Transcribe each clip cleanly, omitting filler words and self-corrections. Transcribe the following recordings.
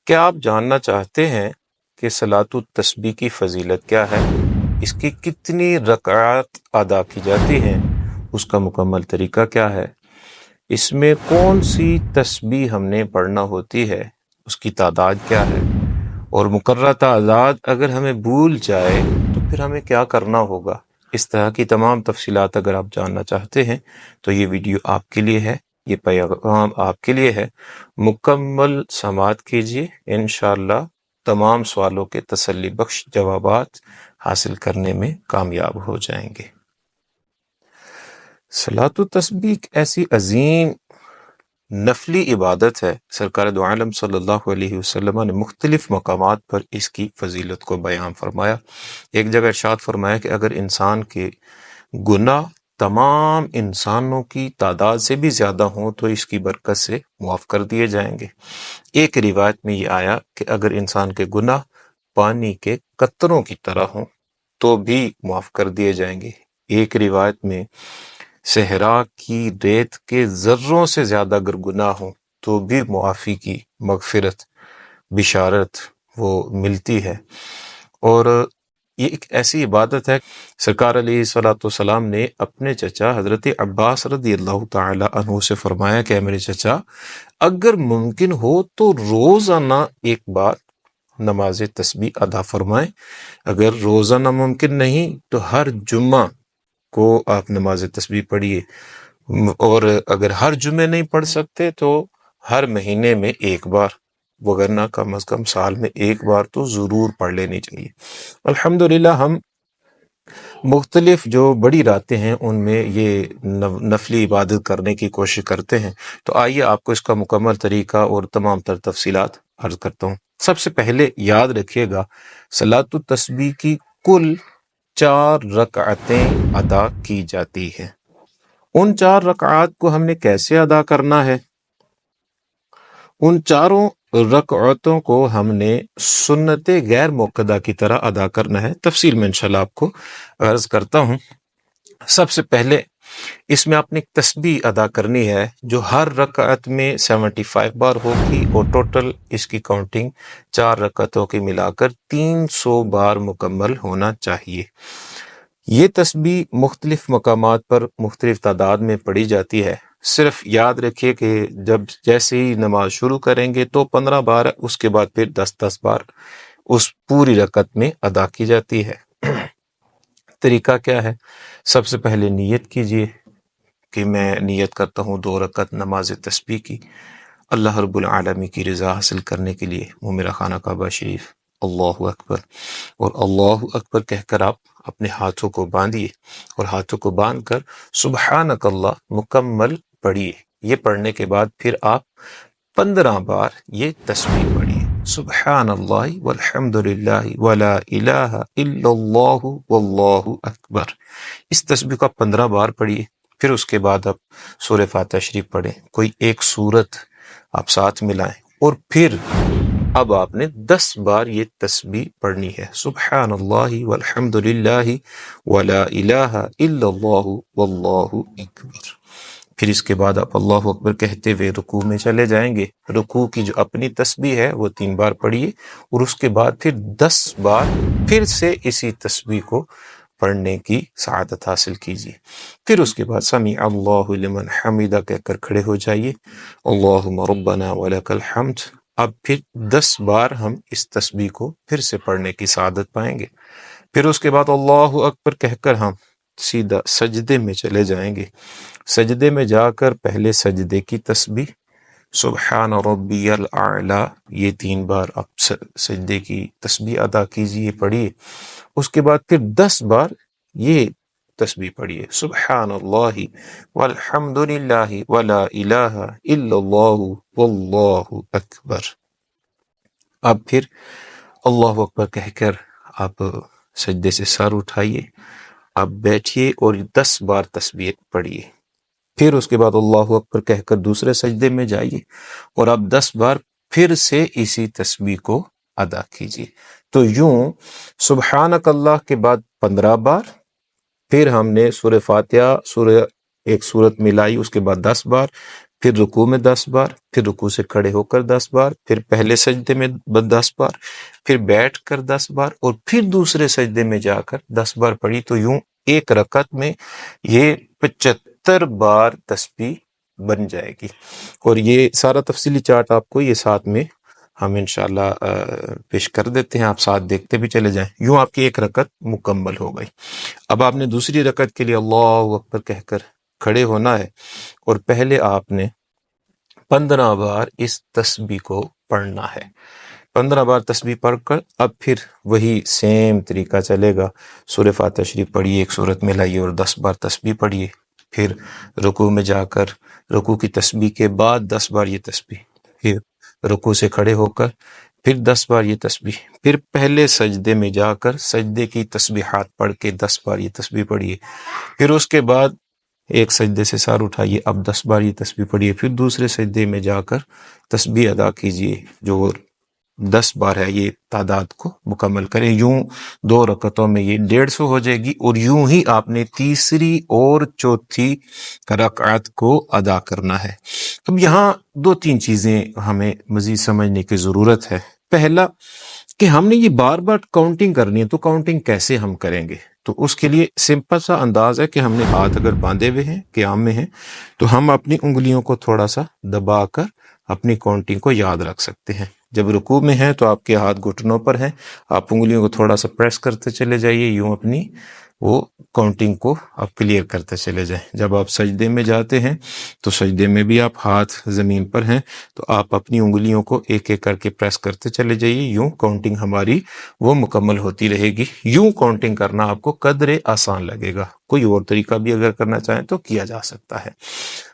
کیا آپ جاننا چاہتے ہیں کہ صلاۃ التسبیح کی فضیلت کیا ہے؟ اس کی کتنی رکعات ادا کی جاتی ہیں؟ اس کا مکمل طریقہ کیا ہے؟ اس میں کون سی تسبیح ہم نے پڑھنا ہوتی ہے؟ اس کی تعداد کیا ہے؟ اور مقررہ تعداد اگر ہمیں بھول جائے تو پھر ہمیں کیا کرنا ہوگا؟ اس طرح کی تمام تفصیلات اگر آپ جاننا چاہتے ہیں تو یہ ویڈیو آپ کے لیے ہے، یہ پیغام آپ کے لیے ہے۔ مکمل سماعت کیجیے، انشاءاللہ تمام سوالوں کے تسلی بخش جوابات حاصل کرنے میں کامیاب ہو جائیں گے۔ صلاۃ التسبیح ایک ایسی عظیم نفلی عبادت ہے، سرکار دو عالم صلی اللہ علیہ وسلم نے مختلف مقامات پر اس کی فضیلت کو بیان فرمایا۔ ایک جگہ ارشاد فرمایا کہ اگر انسان کے گناہ تمام انسانوں کی تعداد سے بھی زیادہ ہوں تو اس کی برکت سے معاف کر دیے جائیں گے۔ ایک روایت میں یہ آیا کہ اگر انسان کے گناہ پانی کے قطروں کی طرح ہوں تو بھی معاف کر دیے جائیں گے۔ ایک روایت میں صحرا کی ریت کے ذروں سے زیادہ اگر گناہ ہوں تو بھی معافی کی مغفرت بشارت وہ ملتی ہے۔ اور یہ ایک ایسی عبادت ہے، سرکار علیہ والسلام نے اپنے چچا حضرت عباس رضی اللہ تعالی عنہ سے فرمایا کہ اے میرے چچا، اگر ممکن ہو تو روزانہ ایک بار نماز تسبیح ادا فرمائیں، اگر روزانہ ممکن نہیں تو ہر جمعہ کو آپ نماز تسبیح پڑھیے، اور اگر ہر جمعے نہیں پڑھ سکتے تو ہر مہینے میں ایک بار، وگرنہ کم از کم سال میں ایک بار تو ضرور پڑھ لینی چاہیے۔ الحمدللہ ہم مختلف جو بڑی راتیں ہیں ان میں یہ نفلی عبادت کرنے کی کوشش کرتے ہیں، تو آئیے آپ کو اس کا مکمل طریقہ اور تمام تر تفصیلات عرض کرتا ہوں۔ سب سے پہلے یاد رکھیے گا، صلاۃ التسبیح کی کل 4 رکعتیں ادا کی جاتی ہیں۔ ان 4 رکعات کو ہم نے کیسے ادا کرنا ہے؟ ان چاروں رکعتوں کو ہم نے سنت غیر موقدہ کی طرح ادا کرنا ہے۔ تفصیل میں انشاءاللہ آپ کو عرض کرتا ہوں۔ سب سے پہلے اس میں آپ نے ایک تسبیح ادا کرنی ہے جو ہر رکعت میں 75 بار ہوگی، اور ٹوٹل اس کی کاؤنٹنگ 4 رکعتوں کی ملا کر 300 بار مکمل ہونا چاہیے۔ یہ تسبیح مختلف مقامات پر مختلف تعداد میں پڑھی جاتی ہے۔ صرف یاد رکھیے کہ جب جیسے ہی نماز شروع کریں گے تو 15 بار، اس کے بعد پھر 10 بار اس پوری رکعت میں ادا کی جاتی ہے۔ طریقہ کیا ہے؟ سب سے پہلے نیت کیجیے کہ میں نیت کرتا ہوں 2 رکعت نماز تسبیح کی، اللہ رب العالمین کی رضا حاصل کرنے کے لیے وہ میرا خانہ کعبہ شریف، اللہ اکبر، اور اللہ اکبر کہہ کر آپ اپنے ہاتھوں کو باندھیے، اور ہاتھوں کو باندھ کر سبحانک اللہ مکمل پڑھیے۔ یہ پڑھنے کے بعد پھر آپ 15 بار یہ تسبیح پڑھیے، سبحان اللہ والحمد للہ ولا الہ الا اللہ واللہ اکبر۔ اس تسبیح کو آپ 15 بار پڑھیے، پھر اس کے بعد آپ سورہ فاتحہ شریف پڑھیں، کوئی ایک سورت آپ ساتھ ملائیں، اور پھر اب آپ نے 10 بار یہ تسبیح پڑھنی ہے، سبحان اللہ والحمد للہ ولا الہ الا اللہ واللہ اکبر۔ پھر اس کے بعد آپ اللہ اکبر کہتے ہوئے رکوع میں چلے جائیں گے۔ رکوع کی جو اپنی تسبیح ہے وہ 3 بار پڑھیے، اور اس کے بعد پھر 10 بار پھر سے اسی تسبیح کو پڑھنے کی سعادت حاصل کیجیے۔ پھر اس کے بعد سمیع اللہ لمن حمیدہ کہہ کر کھڑے ہو جائیے، اللہم ربنا ولک الحمد۔ اب پھر 10 بار ہم اس تسبیح کو پھر سے پڑھنے کی سعادت پائیں گے۔ پھر اس کے بعد اللہ اکبر کہہ کر ہم سیدھا سجدے میں چلے جائیں گے۔ سجدے میں جا کر پہلے سجدے کی تسبیح سبحان ربی الاعلی، یہ 3 بار آپ سجدے کی تسبیح ادا کیجیے، پڑھیے۔ اس کے بعد پھر 10 بار یہ تسبیح پڑھیے، سبحان اللہ والحمد للہ ولا الہ الا اللہ واللہ اکبر۔ اب پھر اللہ اکبر کہہ کر آپ سجدے سے سر اٹھائیے، آپ بیٹھیے اور 10 بار تسبیح پڑھیے۔ پھر اس کے بعد اللہ اکبر کہہ کر دوسرے سجدے میں جائیے، اور آپ 10 بار پھر سے اسی تسبیح کو ادا کیجیے۔ تو یوں سبحانک اللہ کے بعد 15 بار، پھر ہم نے سورہ فاتحہ ایک سورت ملائی، اس کے بعد 10 بار، پھر رکوع میں 10 بار، پھر رکوع سے کھڑے ہو کر 10 بار، پھر پہلے سجدے میں 10 بار، پھر بیٹھ کر 10 بار، اور پھر دوسرے سجدے میں جا کر 10 بار پڑھی، تو یوں ایک رکعت میں یہ 75 بار تسبیح بن جائے گی۔ اور یہ سارا تفصیلی چارٹ آپ کو یہ ساتھ میں ہم انشاءاللہ پیش کر دیتے ہیں، آپ ساتھ دیکھتے بھی چلے جائیں۔ یوں آپ کی ایک رکعت مکمل ہو گئی۔ اب آپ نے دوسری رکعت کے لیے اللہ اکبر کہہ کر کھڑے ہونا ہے، اور پہلے آپ نے 15 بار اس تسبیح کو پڑھنا ہے۔ 15 بار تسبیح پڑھ کر اب پھر وہی سیم طریقہ چلے گا، سورہ فاتحہ شریف پڑھیے، ایک سورت میں لائیے اور 10 بار تسبیح پڑھیے، پھر رکوع میں جا کر رکوع کی تسبیح کے بعد 10 بار یہ تسبیح، پھر رکوع سے کھڑے ہو کر پھر 10 بار یہ تسبیح، پھر پہلے سجدے میں جا کر سجدے کی تسبیحات پڑھ کے 10 بار یہ تسبیح پڑھیے، پھر اس کے بعد ایک سجدے سے سر اٹھائیے، اب 10 بار یہ تسبیح پڑھیے، پھر دوسرے سجدے میں جا کر تسبیح ادا کیجیے جو 10 بار ہے، یہ تعداد کو مکمل کریں۔ یوں 2 رکعتوں میں یہ 150 ہو جائے گی، اور یوں ہی آپ نے تیسری اور چوتھی رکعت کو ادا کرنا ہے۔ اب یہاں 2-3 چیزیں ہمیں مزید سمجھنے کی ضرورت ہے۔ پہلا کہ ہم نے یہ بار بار کاؤنٹنگ کرنی ہے، تو کاؤنٹنگ کیسے ہم کریں گے؟ تو اس کے لیے سمپل سا انداز ہے کہ ہم نے ہاتھ اگر باندھے ہوئے ہیں، قیام میں ہیں، تو ہم اپنی انگلیوں کو تھوڑا سا دبا کر اپنی کاؤنٹنگ کو یاد رکھ سکتے ہیں۔ جب رکوع میں ہیں تو آپ کے ہاتھ گھٹنوں پر ہیں، آپ انگلیوں کو تھوڑا سا پریس کرتے چلے جائیے، یوں اپنی وہ کاؤنٹنگ کو آپ کلیئر کرتے چلے جائیں۔ جب آپ سجدے میں جاتے ہیں تو سجدے میں بھی آپ ہاتھ زمین پر ہیں، تو آپ اپنی انگلیوں کو ایک ایک کر کے پریس کرتے چلے جائیے، یوں کاؤنٹنگ ہماری وہ مکمل ہوتی رہے گی۔ یوں کاؤنٹنگ کرنا آپ کو قدرے آسان لگے گا، کوئی اور طریقہ بھی اگر کرنا چاہیں تو کیا جا سکتا ہے۔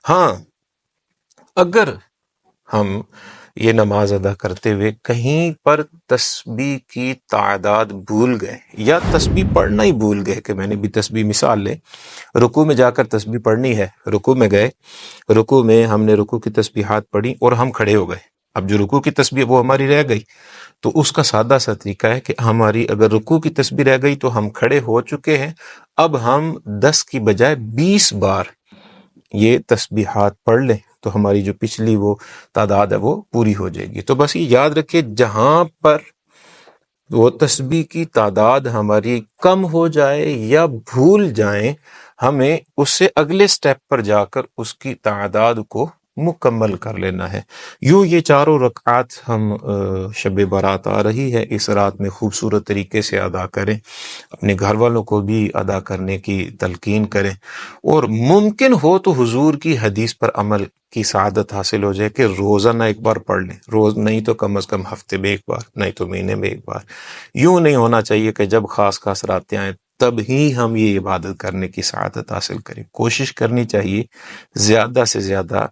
ہاں، اگر ہم یہ نماز ادا کرتے ہوئے کہیں پر تسبیح کی تعداد بھول گئے، یا تسبیح پڑھنا ہی بھول گئے، کہ میں نے بھی تسبیح مثال لے، رکوع میں جا کر تسبیح پڑھنی ہے، رکوع میں گئے، رکوع میں ہم نے رکوع کی تسبیحات پڑھی اور ہم کھڑے ہو گئے، اب جو رکوع کی تسبیح وہ ہماری رہ گئی، تو اس کا سادہ سا طریقہ ہے کہ ہماری اگر رکوع کی تسبیح رہ گئی تو ہم کھڑے ہو چکے ہیں، اب ہم 10 کی بجائے 20 بار یہ تسبیحات پڑھ لیں، تو ہماری جو پچھلی وہ تعداد ہے وہ پوری ہو جائے گی۔ تو بس یہ یاد رکھیے، جہاں پر وہ تسبیح کی تعداد ہماری کم ہو جائے یا بھول جائیں، ہمیں اس سے اگلے سٹیپ پر جا کر اس کی تعداد کو مکمل کر لینا ہے۔ یوں یہ 4 رکعات ہم شب برات آ رہی ہے، اس رات میں خوبصورت طریقے سے ادا کریں، اپنے گھر والوں کو بھی ادا کرنے کی تلقین کریں، اور ممکن ہو تو حضور کی حدیث پر عمل کی سعادت حاصل ہو جائے کہ روزانہ ایک بار پڑھ لیں، روز نہیں تو کم از کم ہفتے میں ایک بار، نہیں تو مہینے میں ایک بار۔ یوں نہیں ہونا چاہیے کہ جب خاص خاص راتیں آئیں تب ہی ہم یہ عبادت کرنے کی سعادت حاصل کریں۔ کوشش کرنی چاہیے زیادہ سے زیادہ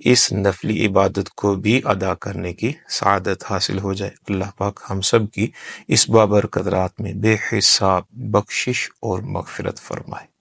اس نفلی عبادت کو بھی ادا کرنے کی سعادت حاصل ہو جائے۔ اللہ پاک ہم سب کی اس بابرکت رات میں بے حساب بخشش اور مغفرت فرمائے۔